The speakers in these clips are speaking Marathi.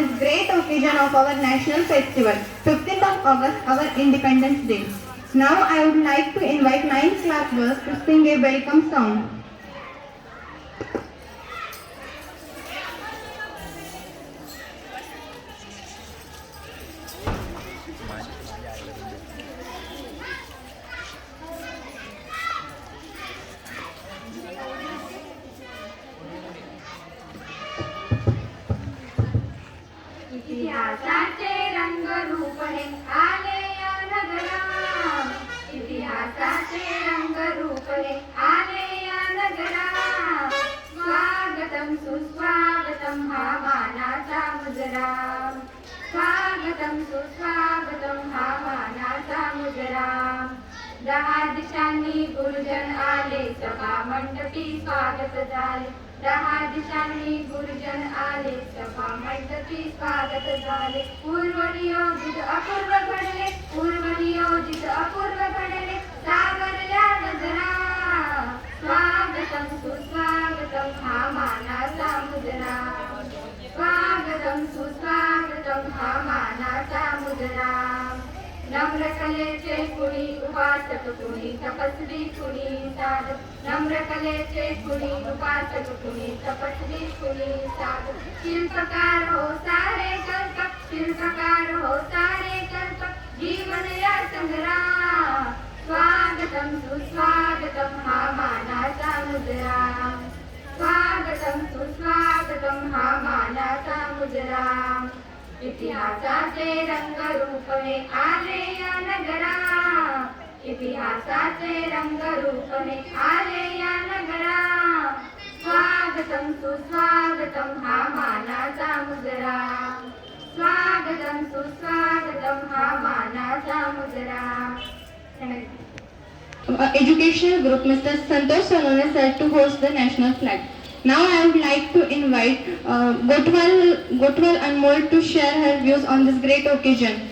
this great occasion of our national festival, 15th of August, our Independence Day. Now I would like to invite 9th class girls to sing a welcome song. इतिहासाचे रंगरूप हे आले या नगरा, इतिहासाचे रंगरूप हे आले या नगरा. स्वागतम सुस्वागतम हा मानाचा मुजरा, स्वागतम सुस्वागतम हा मानाचा मुजरा. 10 दिशांनी गुरुजन आले, सभा मंडपी स्वागत झाले. 10 दिशांनी गुरुजन आले, सभा मंडपी स्वागत झाले. पूर्व नियोजित अपूर्व घडले, पूर्व नियोजित अपूर्व घडले, सावरल्या नजरा. स्वागतम सुस्वागतम हा मानाचा मुजरा, स्वागतम सुस्वागतम हा मानाचा मुजरा. नम्र कलेचे कुणी उपासक, कुणी तपस्वी, कुणी साधक. नम्र कलेचे कुणी उपासक, कुणी तपस्वी, कुणी साधक. शिल्पकार हो सारे कल्पक, शिल्पकार हो सारे कल्पक, जीवन या संग्राम. स्वागतम सुस्वागतम हा मानाचा मुजरा, स्वागतम सुस्वागतम हा मानाचा मुजरा. इतिहासाचे रंगरूप हे आले या नगरा, इतिहासाचे रंगरूप हे आले या नगरा. स्वागतम सुस्वागतम हा मानाचा मुजरा, स्वागतम सुस्वागतम हा मानाचा मुजरा. Educational group Mr. Santosh Salone sir to host the national flag. Now I would like to invite Gotwal Anmol to share her views on this great occasion.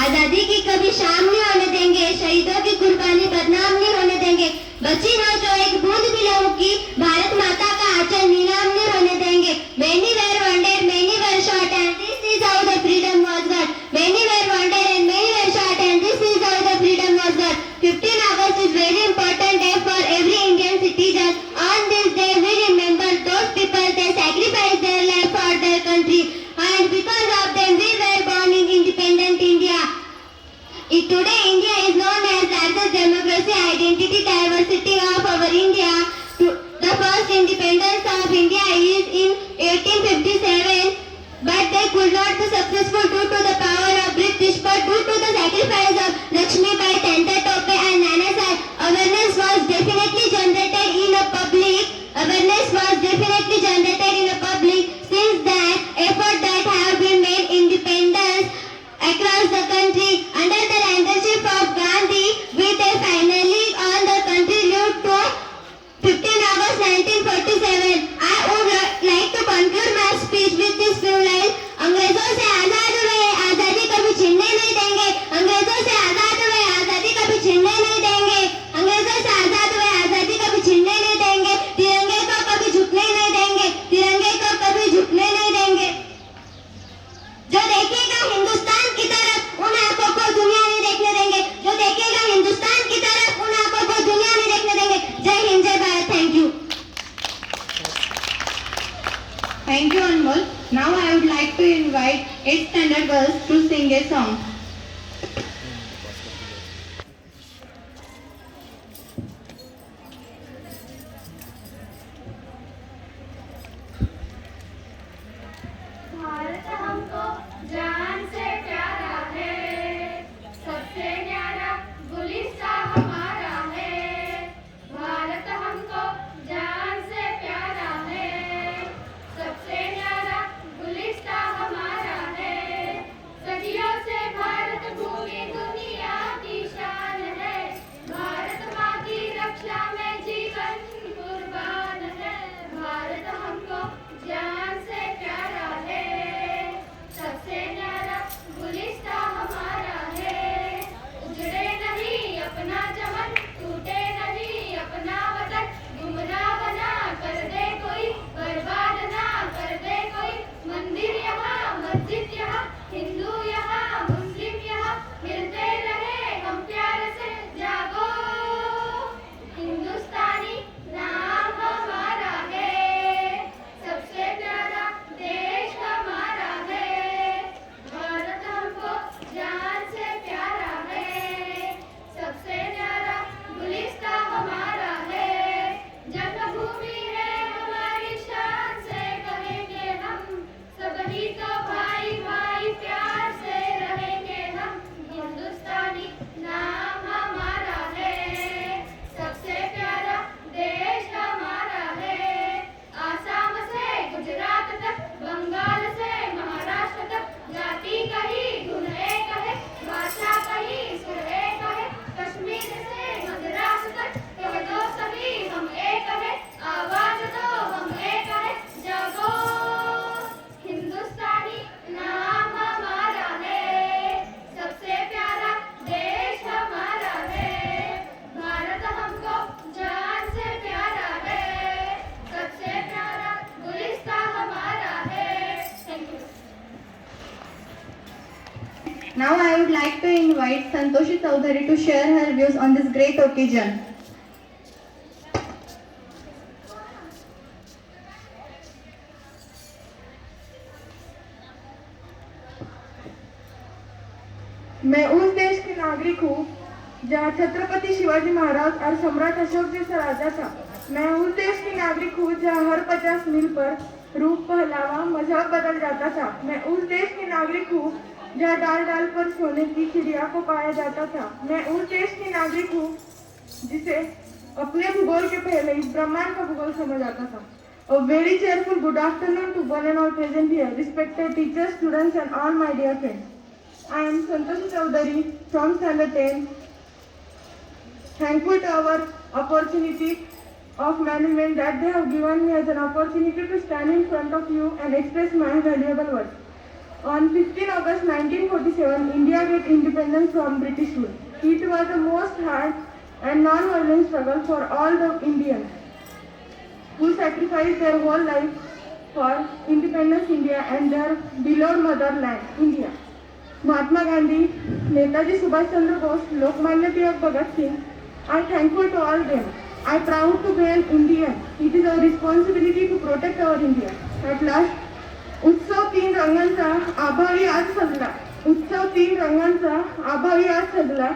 आजादी की कभी शाम नहीं होने देंगे, शहीदों की कुर्बानी बदनाम नहीं होने देंगे. बची हो जो एक बूंद भी लहू की, भारत माता का आंचल नीलाम नहीं होने देंगे. Many were wounded, many were shot, and this is how the freedom was got. Many were wounded and many were shot, and this is how the freedom was got. 15 August is very important day for every Indian citizen. On this day we remember those people, they sacrificed their life for their country, and because of them we were born in independent India. Today India is known as largest democracy, identity, diversity of our India. The first independence of India is in 1857, but they could not be successful due to the power of British. But due to the sacrifice of Lakshmibai, Tanta Tope and Nana Sahib, awareness was definitely generated in a public. Awareness was definitely generated in a public. Since that effort that have been made independence across the country under the leadership of Gandhi, with a finally on the country lived to 15 August 1947. I would like to conclude my speech with this few lines. अंग्रेजों से आजाद हुए, आजादी कभी छीनने नहीं देंगे. अंग्रेजों से आजाद हुए, आजादी कभी छीनने नहीं देंगे. अंग्रेजों से आजाद हुए, आजादी कभी छीनने नहीं देंगे. तिरंगे को कभी झुकने नहीं देंगे, तिरंगे को कभी झुकने नहीं देंगे. जो देखेगा हिंदुस्तान की तरफ, उन आंखों को दुनिया नहीं देखने देंगे. जो देखेगा हिंदुस्तान की तरफ, उन आंखों को दुनिया नहीं देखने देंगे. जय हिंद, जय Bharat. Thank you. Thank you Anmol. Now I would like to invite 8th standard girls to sing a song. Bharat हमको जान से प्यारा है, सबसे न्यारा गुलिस्ता हमारा है. भारत हमको जान से प्यारा है, सबसे न्यारा गुलिस्ता हमारा है. सदियों से भारत भूमि दुनिया की शान है. भारत माँ की रक्षा में जीवन कुर्बान है. भारत हमको जान से प्यारा Now I would like to invite Santoshi Chaudhary to share her views on this great occasion. मैं उस देश की नागरिक हूँ जहाँ छत्रपति शिवाजी महाराज और सम्राट अशोक जैसा राजा था। मैं उस देश की नागरिक हूँ जहाँ हर 50 मील पर रूप पहलावा मजहब बदल जाता था। मैं उस देश की नागरिक हूँ जहाँ डाल डाल पर सोने की चिड़िया को पाया जाता था। मैं उस देश की नागरिक हूँ जिसे अपने भूगोल के पहले ही ब्रह्मांड का भूगोल समझ आता था। A very cheerful good afternoon to one and all present here, respected teachers, students and all my dear friends. I am Santoshi Chaudhary from Standard 10. Thankful to our opportunity of management that they have given me as an opportunity to stand in front of you and express my valuable words. On 15 August 1947, India got independence from British rule. It was the most hard and non-violent struggle for all the Indians who sacrificed their whole life for independence India and their beloved motherland, India. Mahatma Gandhi, Netaji Subhash Chandra Bose, Lokmanya Tilak Bhagat Singh, I am thankful to all them. I am proud to be an Indian. It is our responsibility to protect our India. At last, उत्सव तीन रंगांचा आभाळी आज सजला. उत्सव तीन रंगांचा आभाळी आज सजला.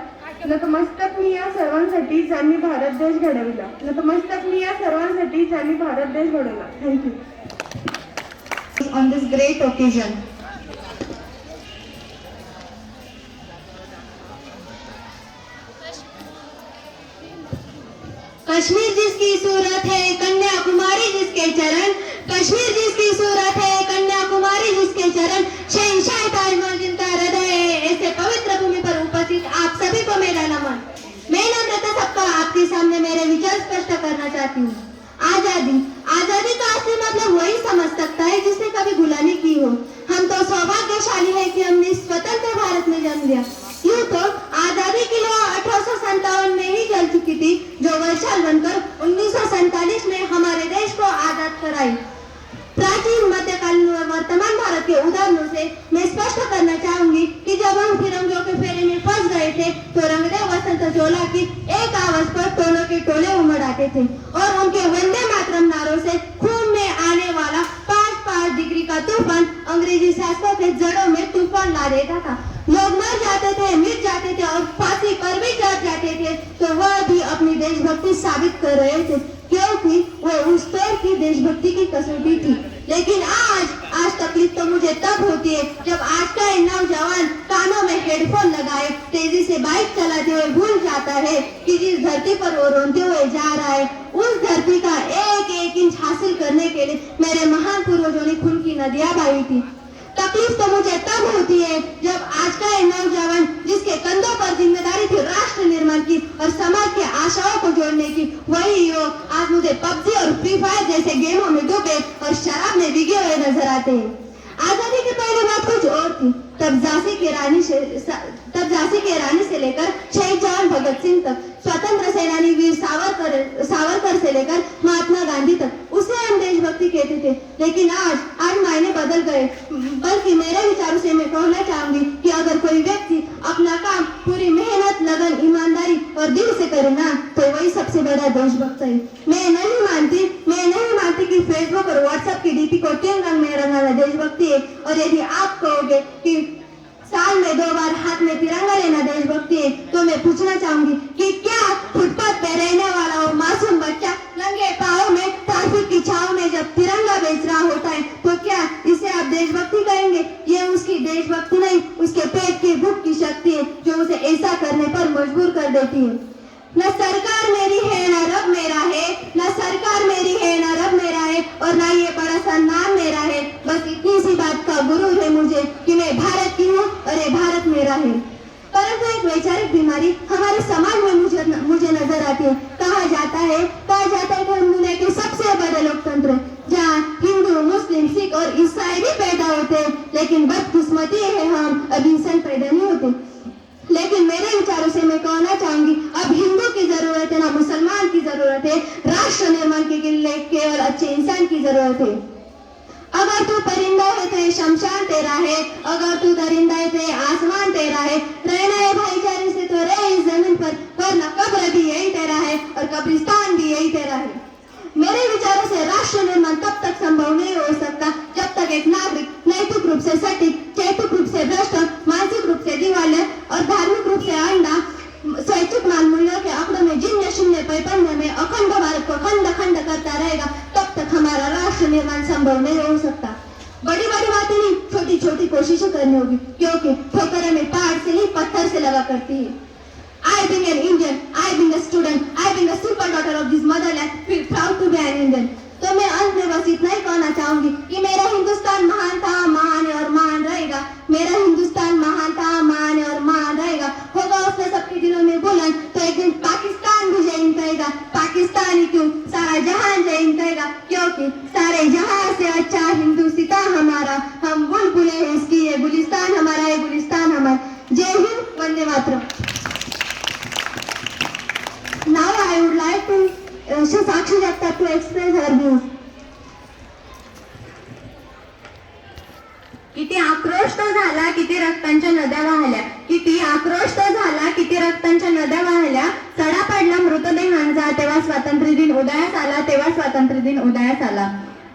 नतमस्तक मी या सर्वांसाठी ज्यांनी भारत देश घडविला. नतमस्तक मी या सर्वांसाठी ज्यांनी भारत देश घडवला. Thank you. On this great occasion. Kashmir जिसकी सूरत है कन्याकुमारी जिसके चरण, कश्मीर जिसकी सूरत है कन्याकुमारी जिसके चरण, शहंशाह ताजमहल जिनका हृदय है, ऐसे पवित्र भूमि पर उपस्थित आप सभी को मेरा नमन। मैं नम्रता सबका आपके सामने मेरे विचार स्पष्ट करना चाहती हूँ। आजादी, आजादी का असली मतलब वही समझ सकता है जिसने कभी गुलामी की हो। हम तो सौभाग्यशाली है कि हमने स्वतंत्र भारत में जन्म लिया। यूँ तो आजादी की लौ 1857 में ही जल चुकी थी, जो वर्षाल बनकर 1947 में हमारे देश को आजाद कराई। प्राचीन, मध्यकालीन और वर्तमान भारत के उदाहरणों से मैं स्पष्ट करना चाहूंगी कि जब हम फिरंगियों के फेरे में फंस गए थे तो रंगदे वसंत चोला की एक आवाज पर टोलों के टोले उमड़ आते थे और उनके वंदे मातरम नारों से खून में आने वाला 5 डिग्री का तूफान अंग्रेजी शासकों के जड़ों में तूफान ला देता था। लोग मर जाते थे, मिट जाते थे और फांसी पर भी चढ़ जाते थे, तो वह भी अपनी देशभक्ति साबित कर रहे थे, क्योंकि वो उस पर की देशभक्ति की कसौटी थी। लेकिन आज तकलीफ तो मुझे तब होती है जब आज का नौजवान कानों में हेडफोन लगाए तेजी से बाइक चलाते हुए भूल जाता है कि जिस धरती पर वो रोते हुए जा रहा है, उस धरती का एक इंच हासिल करने के लिए मेरे महान पूर्वजों ने खून की नदियां बहाई थी। तकलीफ तो मुझे तब होती है जब आज का नौजवान जिसके कंधों पर जिम्मेदारी थी राष्ट्र निर्माण की और समाज के आशाओं को जोड़ने की, वही युवक आज मुझे पबजी और फ्री फायर जैसे गेमों में डूबे और शराब में भीगे हुए नजर आते हैं। आजादी की पहली बात कुछ और थी। तब झांसी की रानी से लेकर शहीद जवान भगत सिंह तक, स्वतंत्र सेनानी वीर सावरकर से लेकर महात्मा गांधी तक, उसे हम देशभक्ति कहते थे। लेकिन आज मायने बदल गए। बल्कि मेरे विचारों से मैं कहना चाहूंगी कि अगर कोई व्यक्ति अपना काम पूरी मेहनत, लगन, ईमानदारी और दिल से करे ना, तो वही सबसे बड़ा देशभक्त है। मैं नहीं मानती कि फेसबुक और व्हाट्सएप की डीपी को 3 रंग में रंगाना देशभक्ति है। और यदि आप कहोगे कि साल में 2 बार हाथ में तिरंगा लेना देशभक्ति है, तो मैं पूछना चाहूंगी कि क्या फुटपाथ पे रहने वाला वो मासूम बच्चा नंगे पाँव में ट्रैफिक की छाव में जब तिरंगा बेच रहा होता है, तो क्या इसे आप देशभक्ति कहेंगे? ये उसकी देशभक्ति नहीं, उसके पेट की भूख की शक्ति है जो उसे ऐसा करने पर मजबूर कर देती है। न सरकार मेरी है न रब मेरा है, न सरकार मेरी है न रब मेरा है, और न ये बड़ा सा नाम मेरा है। बस इतनी सी बात का गुरूर है मुझे कि मैं भारत की हूँ और ये भारत मेरा है। परंतु एक वैचारिक बीमारी हमारे समाज में मुझे नजर आती है। कहा जाता है कि हम दुनिया के सबसे बड़े लोकतंत्र, जहाँ हिंदू, मुस्लिम, सिख और ईसाई भी पैदा होते हैं, लेकिन बदकिस्मती है हम अभी इंसान पैदा नहीं होते। लेकिन मेरे विचारों से मैं कहना चाहूंगी, अब हिंदू की जरूरत है ना मुसलमान की जरूरत है, राष्ट्र निर्माण के लिए केवल अच्छे इंसान की जरूरत है। अगर तू परिंदा है तो ये शमशान तेरा है, अगर तू दरिंदा है तो आसमान तेरा है, रहना है भाईचारे से तो रहे इस जमीन पर, वरना कब्र भी यही तेरा है और कब्रिस्तान भी यही तेरा है। मेरे विचारों से राष्ट्र निर्माण तब तक संभव नहीं हो सकता जब तक एक नागरिक नैतिक रूप से सटीक, चैतिक रूप से भ्रष्ट, मानसिक रूप से दिवाले और धार्मिक रूप से अंधा स्वैच्छिक मान मूल्यों के आंकड़ों में जिन्य शून्य पैपन्य में अखंड भारत को खंड खंड करता रहेगा, तब तक हमारा राष्ट्र निर्माण संभव नहीं हो सकता। बड़ी बड़ी बातें नहीं, छोटी छोटी कोशिशें करनी होगी, क्योंकि ठोकरें में पहाड़ से नहीं पत्थर से लगा करती है। I being an Indian, I being a student, I being a simple daughter of this motherland, feel proud to be an Indian। तो मैं अंत में बस इतना ही कहना चाहूंगी कि मेरा हिंदुस्तान महान था, महान है और महान रहेगा। मेरा हिंदुस्तान महान था, महान है और महान रहेगा। होगा उसने सबके दिलों में बुलंद, तो एक दिन पाकिस्तान भी जय हिंद कहेगा। पाकिस्तान ही क्यों, सारा जहान जय हिंद कहेगा, क्योंकि सारे जहां से अच्छा हिंदुस्तान हमारा। हम बुलबुलें हैं इसकी, ये गुलिस्तान हमारा, ये गुलिस्तान हमारा। जय Hind, Vande Mataram. Now I would like to Sakshi Jagtap to express her views. किती आक्रोश तो झाला, किती रक्तांच्या नद्या वाहल्या, किती आक्रोश तो झाला, किती रक्तांच्या नद्या वाहल्या, सडा पडला मृतदेहांचा तेव्हा स्वातंत्र्य दिन उदयास आला, तेव्हा स्वातंत्र्य दिन उदयास आला।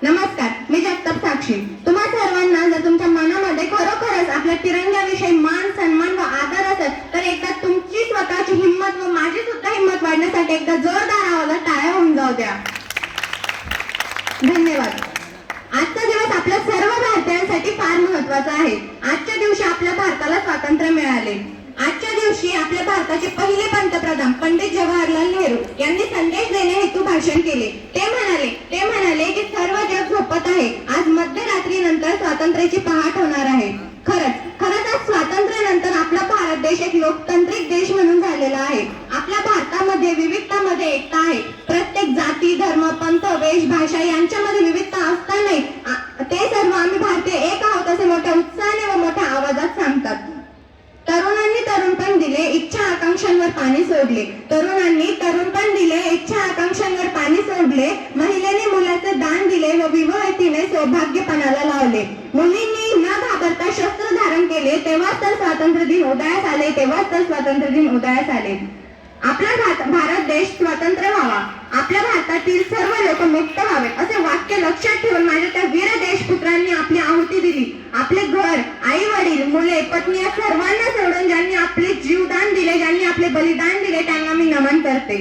नमस्कार, मी जगताप साक्षी। तुम्हा सर्वांना जर तुमच्या मनामध्ये खरोखरच आपल्या तिरंग्याविषयी मान, सन्मान व आदर असेल तर एकदा तुमची स्वतःची हिंमत व माझी सुद्धा हिंमत वाढण्यासाठी एकदा जोरदार आवाजात टाळ्या होऊन जाऊ द्या। धन्यवाद। आजचा दिवस आपल्या सर्व भारतीयांसाठी फार महत्त्वाचा आहे। आजच्या दिवशी आपल्या भारताला स्वातंत्र्य मिळाले। आजच्या दिवशी आपल्या भारताचे पहिले पंतप्रधान पंडित जवाहरलाल नेहरू यांनी संदेश देणे हेतू भाषण केले। ते म्हणाले की सर्व जग झोपत आहे, आज मध्यरात्रीनंतर स्वातंत्र्याची पहाट होणार आहे। खरंच आज स्वातंत्र्यानंतर आपला भारत देश एक लोकतांत्रिक देश म्हणून झालेला आहे। आपल्या भारतामध्ये विविधतामध्ये एकता आहे। प्रत्येक जाती, धर्म, पंथ, वेश, भाषा यांच्यामध्ये विविधता असतानाही ते सर्व आम्ही भारतीय एक आहोत असे मोठ्या उत्साहाने व मोठ्या आवाजात सांगतात। तरुणांनी तरुणपण दिले, इच्छा आकांक्षांवर पाणी सोडले। तरुणांनी तरुणपण दिले, इच्छा आकांक्षांवर पाणी सोडले। महिलेने मुलाचे दान दिले व विवाहितेने सौभाग्यपणाला लावले। मुलींनी न घाबरता शस्त्र धारण केले, तेव्हाच तर स्वातंत्र्य दिन उदयास आले, तेव्हाच तर स्वातंत्र्य दिन उदयास आले। आपला भारत देश स्वतंत्र व्हावा, आपल्या भारतातील सर्व लोक मुक्त व्हावे असे वाक्य लक्षात ठेवून माझ्या त्या वीर देशपुत्रांनी आपली आहुती दिली। आपले घर, आई वडील, मुले, पत्नी या सर्वांना सोडून ज्यांनी आपले जीवदान दिले, ज्यांनी आपले बलिदान दिले, त्यांना मी नमन करते।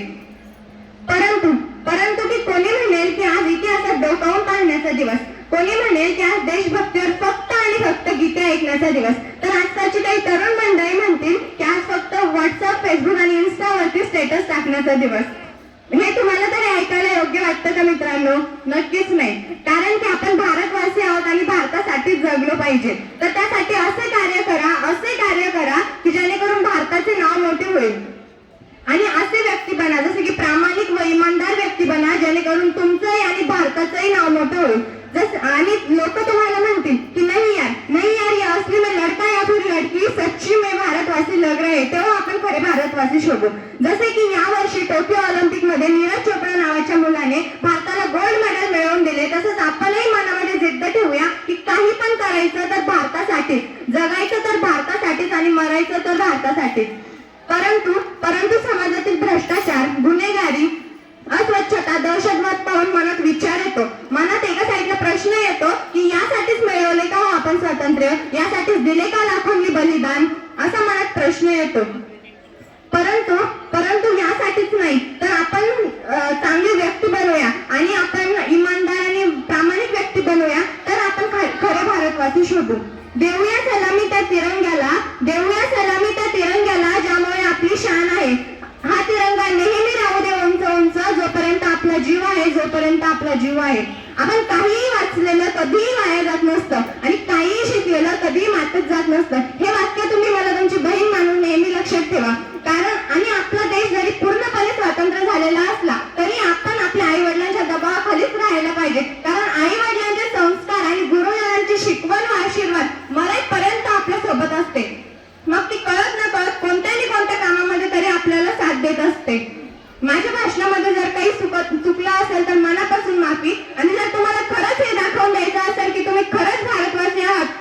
परंतु की कोणी म्हणेल की आज इतिहासात डोकावून पाहण्याचा दिवस, कोणी म्हणेल की आज देशभक्तीवर फक्त आणि फक्त गीते ऐकण्याचा दिवस, तर आजकालची काही तरुण मंडळी म्हणतील की आज फक्त व्हॉट्सअप, फेसबुक आणि इन्स्टावरती स्टेटस टाकण्याचा दिवस। हे तुम्हाला तरी ऐकायला योग्य वाटतं का मित्रांनो? नक्कीच नाही, कारण की आपण भारतवासी आहोत आणि भारतासाठीच जगलो पाहिजे। तर त्यासाठी असे कार्य करा की जेणेकरून भारताचे नाव मोठे होईल आणि असे व्यक्ती बना, जसे की प्रामाणिक व इमानदार व्यक्ती बना, जेणेकरून तुमचंही आणि भारताचंही नाव मोठं होईल। आणि लोक तुम्हाला म्हणतील की नहीं यार ये असली में लड़का या फिर लड़की, सच्ची में भारतवासी लग रहे, तेव्हा आपण खरे भारतवासी शोधू। जसे की यावर्षी टोकियो ऑलिम्पिक मध्ये नीरज चोप्रा नावाच्या मुलाने भारताला गोल्ड मेडल मिळवून दिले, तसंच आपणही मनामध्ये जिद्द ठेवूया की काही पण करायचं तर भारतासाठीच, जगायचं तर भारतासाठीच आणि मरायचं तर भारतासाठीच। परंतु समाजातील भ्रष्टाचार, गुन्हेगारी, अस्वच्छता, दहशतवाद पाहून मनात विचार येतो, मनात एका साईडला प्रश्न येतो की यासाठीच मिळवले का आपण स्वातंत्र्य, यासाठीच दिले का लाखोंनी बलिदान, असा मनात प्रश्न येतो। परंतु यासाठीच नाही तर आपण चांगली व्यक्ती बनवूया आणि आपण इमानदार आणि प्रामाणिक व्यक्ती बनवूया, तर आपण खरे भारतवासी शोधू। देऊया सलामी त्या तिरंग्याला, देऊया सलामी त्या तिरंग्याला ज्यामुळे आपली शान आहे। हा तिरंगा नेहमी राहू दे उंच उंच, जोपर्यंत आपला जीव आहे, जोपर्यंत आपला जीव आहे। आपण काहीही वाचलेलं कधीही वाया जात नसतं आणि काहीही शिकलेलं कधीही मातच जात नसतं। हे वाक्य तुम्ही मला तुमची बहीण मानून नेहमी लक्षात ठेवा। आणि आपला देश जरी पूर्णपणे स्वतंत्र झालेला असला तरी आपण आपल्या आई वडिलांच्या दबावाखालीच राहायला पाहिजे, कारण आई वडिलांचे संस्कार आणि गुरुजनांची शिकवण व आशीर्वाद मरेपर्यंत आपल्या सोबत असते। मग ती कळत न कळत कोणत्या कामामध्ये तरी आपल्याला साथ देत असते। माझ्या भाषणामध्ये जर काही चुकलं असेल तर मनापासून माफी, आणि जर तुम्हाला खरंच हे दाखवून द्यायचं असेल की तुम्ही खरंच भारतवासी आहात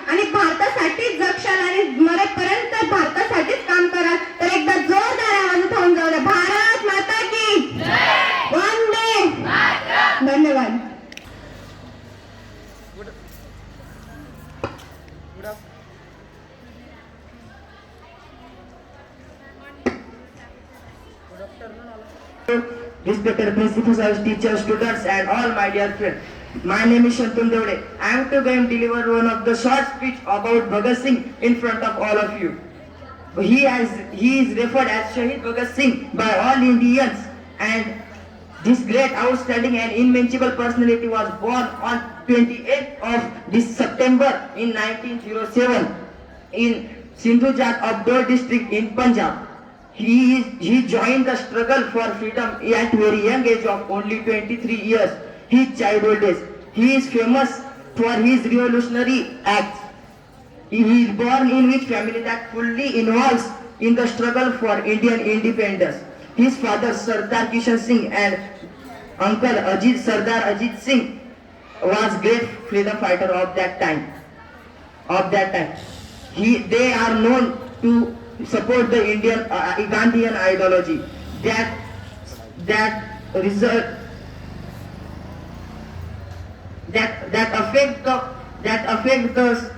Respected principals, teachers, students, and all my dear friends. My name is Shantanu Devde. I am to go and deliver one of the short speech about Bhagat Singh in front of all of you. He is referred as Shahid Bhagat Singh by all Indians, and this great, outstanding, and invincible personality was born on 28th of this September in 1907 in Sindhujat of Dor district in Punjab. He joined the struggle for freedom at very young age of only 23 years. His childhood days. He is famous for his revolutionary acts. He is born in which family that fully involves in the struggle for Indian independence. His father Sardar Kishan Singh and uncle Sardar Ajit Singh was great freedom fighter of that time. They are known to support the Indian Gandhian ideology that affect the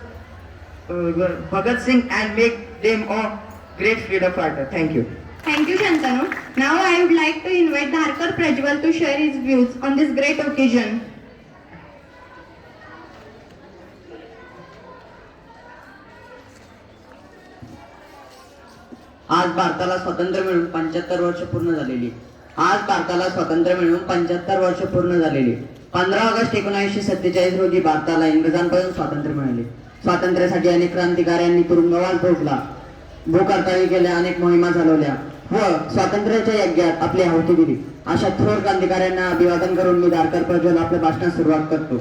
Bhagat Singh and make them a great freedom fighter. Thank you. Thank you, Shantanu. Now I would like to invite Dharkar Prajwal to share his views on this great occasion. आज भारताला स्वातंत्र्य मिळून 75 वर्ष पूर्ण झालेली. आज भारताला स्वातंत्र्य मिळून 75 वर्ष पूर्ण झालेली. 15 ऑगस्ट 1947 रोजी भारताला इंग्रजांपासून स्वातंत्र्य मिळाले. स्वातंत्र्यासाठी अनेक क्रांतिकारकांनी तुरुंगवास भोगला, भूक हडताळी केल्या, अनेक मोहिमा चालवल्या व स्वातंत्र्याच्या यज्ञात आपली आहुती दिली. अशा थोर क्रांतिकारकांना अभिवादन करून मी दारकर प्रज्वल आपल्या भाषणास सुरुवात करतो.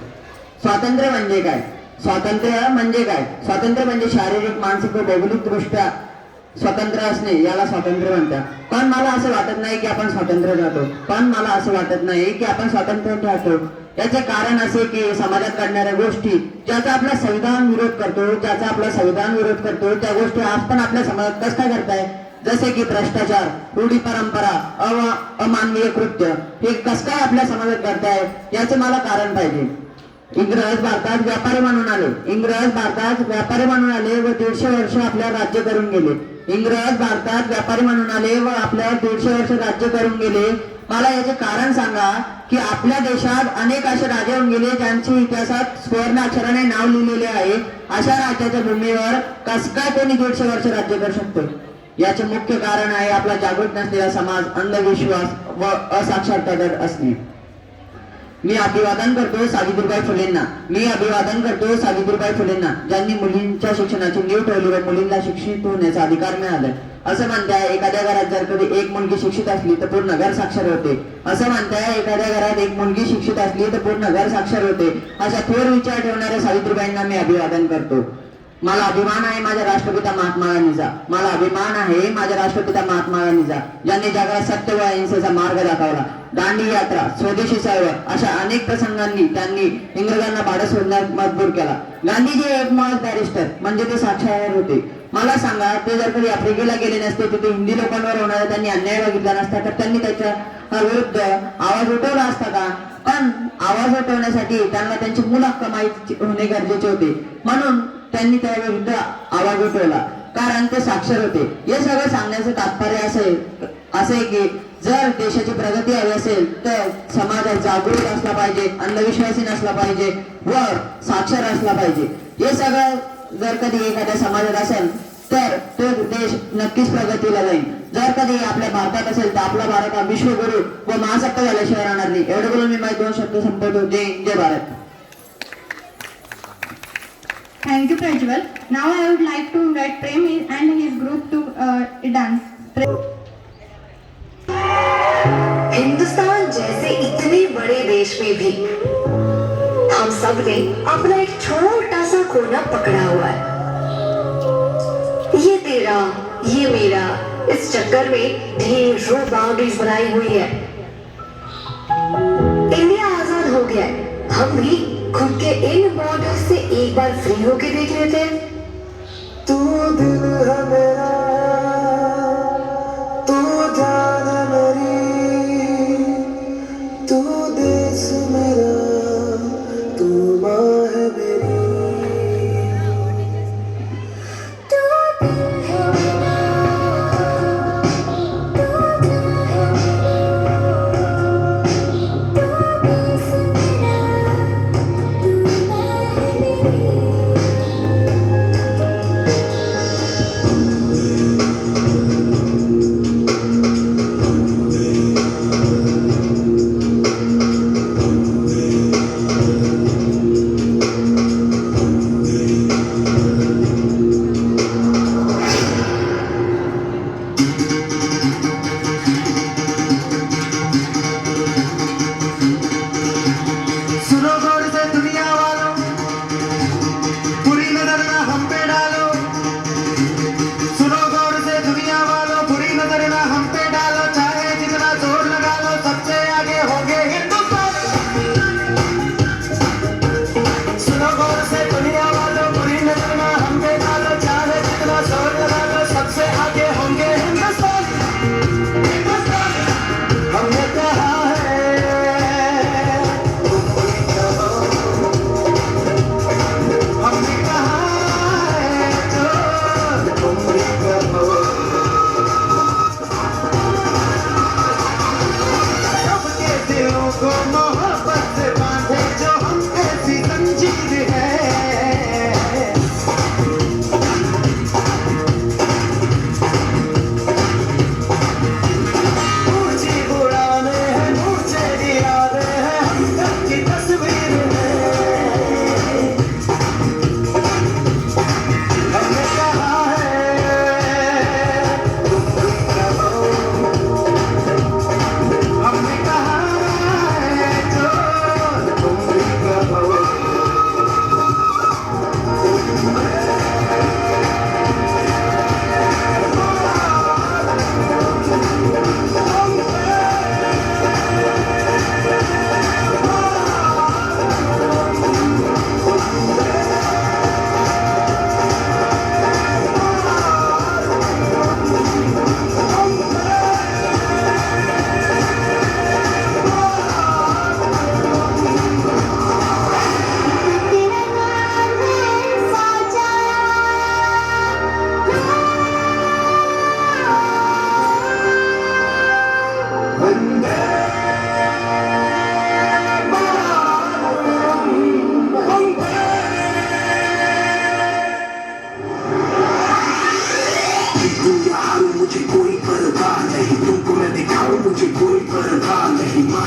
स्वातंत्र्य म्हणजे काय? स्वातंत्र्य म्हणजे काय? स्वातंत्र्य म्हणजे शारीरिक, मानसिक व भौगोलिक दृष्ट्या स्वतंत्र असणे याला स्वातंत्र्य म्हणतात. पण मला असं वाटत नाही की आपण स्वातंत्र्य राहतो. याचे कारण असे की समाजात घडणाऱ्या गोष्टी ज्याचा आपला संविधान विरोध करतो त्या गोष्टी आज पण आपल्या समाजात कसं काय करताय? जसे की भ्रष्टाचार, रूढी परंपरा, अमानवीय कृत्य हे कसं काय आपल्या समाजात घडताय? याचे मला कारण पाहिजे. इंग्रज भारतात व्यापारी म्हणून आले व 150 वर्ष आपल्यावर राज्य करून गेले. मला याचे कारण सांगा की आपल्या देशात अनेक असे राजे होऊन गेले ज्यांची इतिहासात सुवर्ण अक्षराने नाव लिहिलेले आहे. अशा राज्याच्या भूमीवर कसं काय कोणी 150 वर्ष राज्य करू शकतो? याचे मुख्य कारण आहे आपला जागृत नसलेला समाज, अंधविश्वास व असाक्षरता दर असणे. मी अभिवादन करतो सावित्रीबाई फुलेंना ज्यांनी मुलींच्या शिक्षणाची नीव ठेवली व मुलींना शिक्षित होण्याचा अधिकार मिळाला. असं म्हणताय एखाद्या घरात जर कधी एक मुलगी शिक्षित असली तर पूर्ण घर साक्षर होते. अशा थोर विचार ठेवणाऱ्या सावित्रीबाईंना मी अभिवादन करतो. मला अभिमान आहे माझ्या राष्ट्रपिता महात्मा गांधीचा ज्यांनी जगाला सत्य व अहिंसेचा मार्ग दाखवला. दांडी यात्रा, स्वदेशी चळवळ अशा अनेक प्रसंगांनी त्यांनी इंग्रजांना भाडं सोडण्यास मजबूर केला. गांधीजी एक मुळात बॅरिस्टर म्हणजे ते साक्षर होते. मला सांगा, ते जर कधी आफ्रिकेला गेले नसते, तिथे हिंदी लोकांवर होणारा त्यांनी अन्याय बघितला नसता तर त्यांनी त्याच्या विरुद्ध आवाज उठवला असता का? पण आवाज उठवण्यासाठी त्यांना त्यांची मूळ हक्क माहिती होणे गरजेचे होते, म्हणून त्यांनी त्या विरुद्ध आवाज उठवला, कारण ते साक्षर होते. हे सगळं सांगण्याचं तात्पर्य असे की जर देशाची प्रगती हवी असेल तर समाजात जागृत असला पाहिजे, अंधविश्वासी नसला पाहिजे व साक्षर असला पाहिजे. हे सगळं जर कधी एखाद्या समाजात असेल तर तो देश नक्कीच प्रगतीला जाईल. जर कधी आपल्या भारतात असेल तर आपला भारत हा विश्वगुरु व महासत्ता झाल्याशिवाय राहणार नाही. एवढं बोलून मी माझे 2 शब्द संपवतो. जय Bharat. Thank you, Prajwal. Now I would like to invite Prem and his group to dance. Hindustan जैसे इतने बड़े देश में भी हम सब ने अपना एक छोटा सा कोना पकड़ा हुआ है. ये तेरा, ये मेरा, इस चक्कर में ढेरों बाउंड्रीज बनाई हुई है. इंडिया आजाद हो गया है, हम भी खुद के इन बॉर्डर्स से एक बार फ्री होके देख लेते हैं. तू दिल है मेरा, तू जान मेरी, तू देश मेरा, तू माँ है मेरी.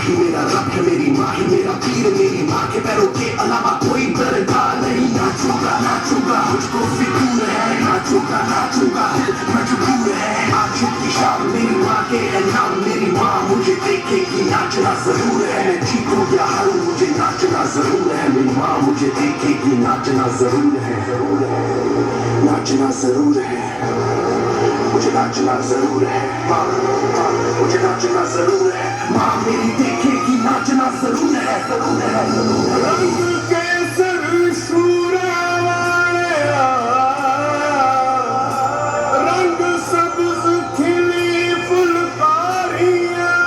ही मेरा रब है, मेरी माँ ही मेरा पीर, मेरी माँ के पैरों के अलावा कोई दरगाह नहीं। नाचूंगा नाचूंगा मुझको फिक्र है, नाचूंगा नाचूंगा दिल मजबूर है। आज की शाम मेरी माँ के नाम, मेरी माँ मुझे देखेगी नाचना जरूर है। मैं जीतूं या हारूं मुझे नाचना जरूर है। मेरी माँ मुझे देखेगी नाचना जरूर है, नाचना जरूर है, मुझे नाचना जरूर है। माँ मुझे नाचना जरूर है, माँ मेरी देखेगी नाचना जरूर है, जरूर है, जरूर है। रंग केसर सूरा वालिया, रंग सब्ज खिली फुलकारियां,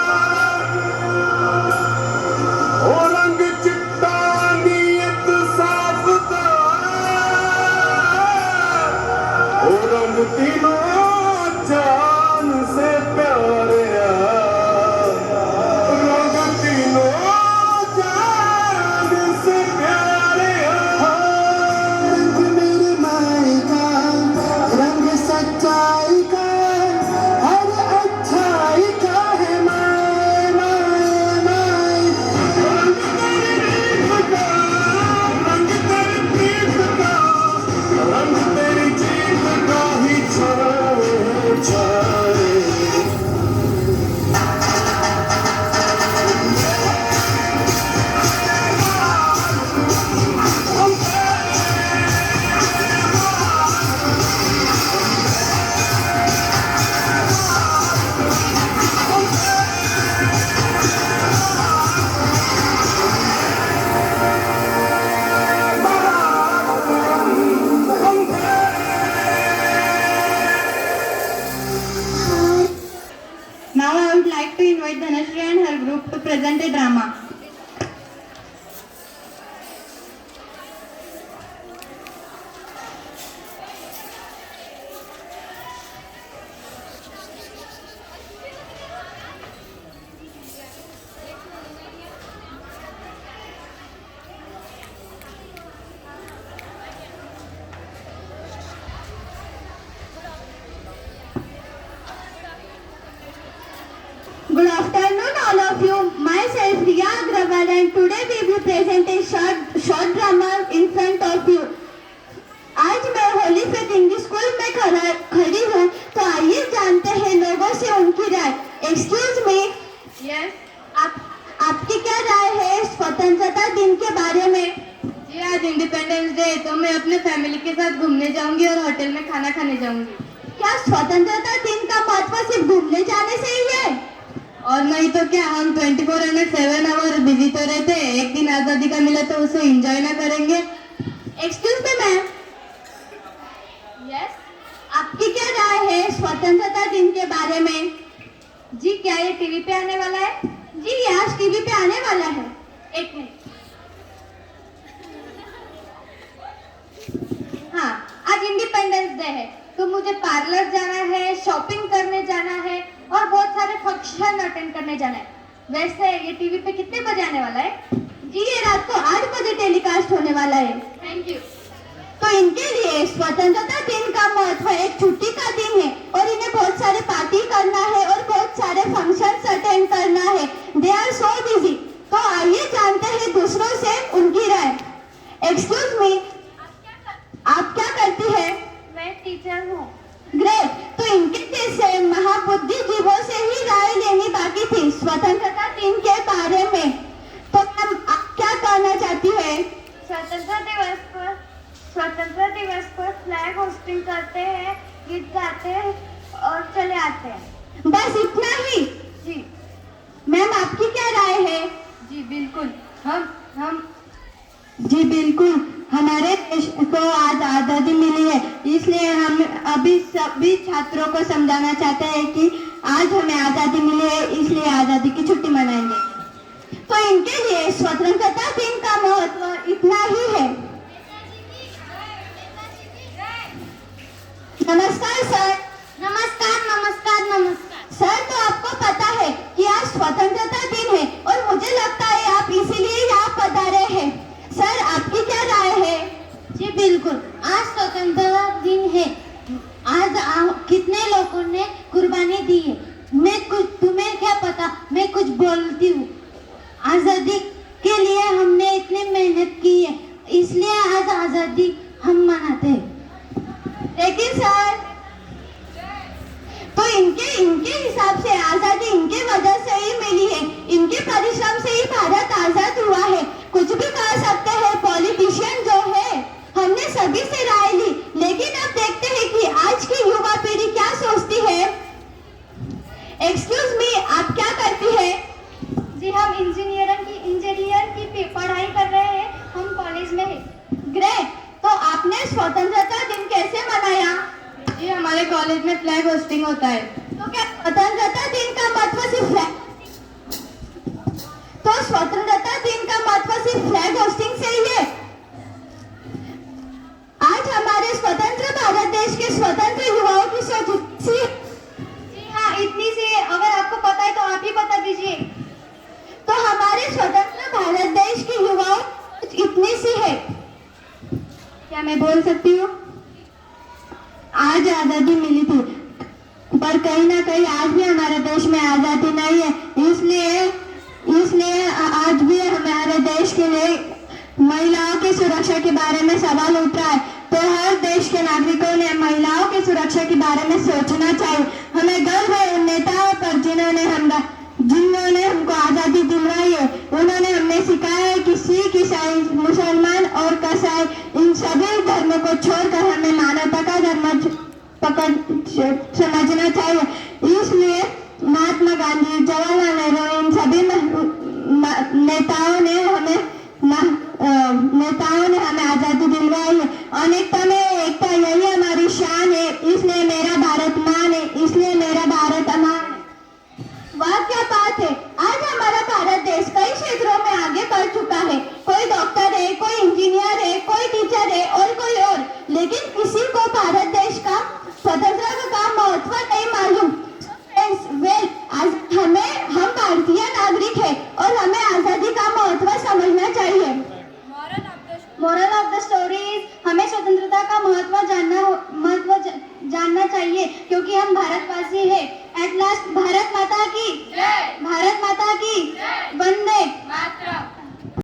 ओ रंग चिट्टा नीयत साफ दा, ओ रंग तीनों जान से प्यारे, रंग तीनों जान से प्यारे। रंग मेरी माई का, रंग सच्चाई का, हर अच्छाई का है माए माए माए। रंग तेरी रीत का, रंग तेरी प्रीत का, रंग तेरी जीत का ही छाए छाए। Now I would like to invite Dhanashree and her group to present a drama. Good afternoon all of you. Myself Riya Agrawal and today we will present a short drama in front of you. आज मैं होली फेथ इंग्लिश स्कूल में खड़ी हूँ, तो आइए जानते हैं लोगों से उनकी राय। एक्सक्यूज मी, यस आपकी क्या राय है स्वतंत्रता दिन के बारे में? जी, आज इंडिपेंडेंस डे है, तो मैं अपने फैमिली के साथ घूमने जाऊंगी और होटल में खाना खाने जाऊंगी। क्या स्वतंत्रता दिन का महत्व सिर्फ घूमने जाने से ही है? और नहीं तो क्या, हम 24/7 आवर बिजी तो रहते हैं, एक दिन आजादी का मिला तो उसे एंजॉय ना करेंगे? एक्सक्यूज मी मैम, यस आपकी क्या राय है स्वतंत्रता दिन के बारे में? जी, क्या ये टीवी पे आने वाला है? जी, ये आज टीवी पे आने वाला है। एक मिनट। हाँ, आज इंडिपेंडेंस डे है, तो मुझे पार्लर जाना है, शॉपिंग करने जाना है और बहुत सारे फंक्शन अटेंड करने जाना है। वैसे ये टीवी पे कितने बजे आने वाला है? जी, ये रात को 8 बजे टेलीकास्ट होने वाला है। Thank you. तो इनके लिए स्वतंत्रता दिन का महत्व एक छुट्टी का दिन है और इन्हें बहुत सारे पार्टी करना है और बहुत सारे फंक्शंस अटेंड करना है। They are so busy. तो आइए जानते हैं दूसरों से उनकी राय। एक्सक्यूज मी, आप क्या करती है? मैं टीचर हूँ। ग्रेट। तो इनके जैसे महाबुद्धिजीवों से ही राय लेनी बाकी थी स्वतंत्रता दिन के बारे में। तो मैम, आप क्या कहना चाहती है? स्वतंत्रता दिवस पर फ्लैग होस्टिंग करते हैं, गीत गाते हैं और चले आते हैं। बस इतना ही? जी। मैम, आपकी क्या राय है? जी बिल्कुल, हम जी बिल्कुल, हमारे देश को आज आज़ादी मिली है, इसलिए हम अभी सभी छात्रों को समझाना चाहते हैं कि आज हमें आज़ादी मिली है, इसलिए आज़ादी की छुट्टी मनाएंगे। तो इनके लिए स्वतंत्रता दिन का महत्व इतना ही है। नमस्कार सर। नमस्कार नमस्कार नमस्कार। सर, तो आपको पता है कि आज स्वतंत्रता दिन है और मुझे लगता है आप इसीलिए यहाँ पधारे हैं। सर, आपकी क्या राय है? जी बिल्कुल, आज स्वतंत्रता दिन है। आज कितने लोगों ने कुर्बानी दी है। तुम्हें क्या पता, मैं कुछ बोलती हूँ। सर। तो इनके इनके हिसाब से आजादी इनके वजह से ही मिली है, इनके परिश्रम से ही भारत आजाद हुआ है। कुछ भी कह सकते हैं पॉलिटिशियन जो है, हमने सभी से राय ली, लेकिन अब देखते हैं कि आज की युवा पीढ़ी क्या सोचती है। एक्सक्यूज मी, आप क्या करती है? जी हम इंजीनियर की पढ़ाई कर रहे हैं, हम कॉलेज में हैं। ग्रेट। तो आपने स्वतंत्रता दिन कैसे मनाया? जी हमारे कॉलेज में फ्लैग होस्टिंग होता है। तो क्या स्वतंत्रता दिन का महत्व सिर्फ स्वतंत्रता दिन का महत्व सिर्फ फ्लैग होस्टिंग से ही है? आज हमारे स्वतंत्र भारत देश के स्वतंत्र युवाओं की सोच सी। जी हाँ इतनी सी है, अगर आपको पता है तो आप ही बता दीजिए। तो हमारे स्वतंत्र भारत देश के युवाओं की इतनी सी है। क्या मैं बोल सकती हूँ? आज आजादी मिली थी, पर कहीं ना कहीं आज भी हमारे देश में आजादी नहीं है। इसलिए आज भी हमारे देश के लिए महिलाओं की सुरक्षा के बारे में सवाल उठ रहा है। तो हर देश के नागरिकों ने महिलाओं की सुरक्षा के बारे में सोचना चाहिए। हमें गर्व है उन नेताओं पर जिन्होंने हमको आजादी दिलवाई है। उन्होंने हमें सिखाया है कि सिख, ईसाई, मुसलमान और कसाई इन सभी धर्मों को छोड़कर हमें मानवता का धर्म समझना चाहिए। इसलिए महात्मा गांधी, जवाहरलाल नेहरू, इन सभी नेताओं ने हमें आजादी दिलवाई है। अनेकता में एकता, यही हमारी शान है। इसलिए मेरा भारत मान है, इसलिए मेरा भारत अमान है। वाह क्या बात है। आज हमारा भारत देश कई क्षेत्रों में आगे बढ़ चुका है। कोई डॉक्टर है, कोई इंजीनियर है, कोई टीचर है और कोई और, लेकिन किसी को भारत देश का स्वतंत्रता का महत्व नहीं मालूम। हम भारतीय नागरिक है और हमें आजादी का महत्व समझना चाहिए। Moral of the story is, हमें स्वतंत्रता का महत्व जानना चाहिए, क्योंकि हम भारतवासी हैं। एट लास्ट, भारत माता की जय। भारत माता की जय।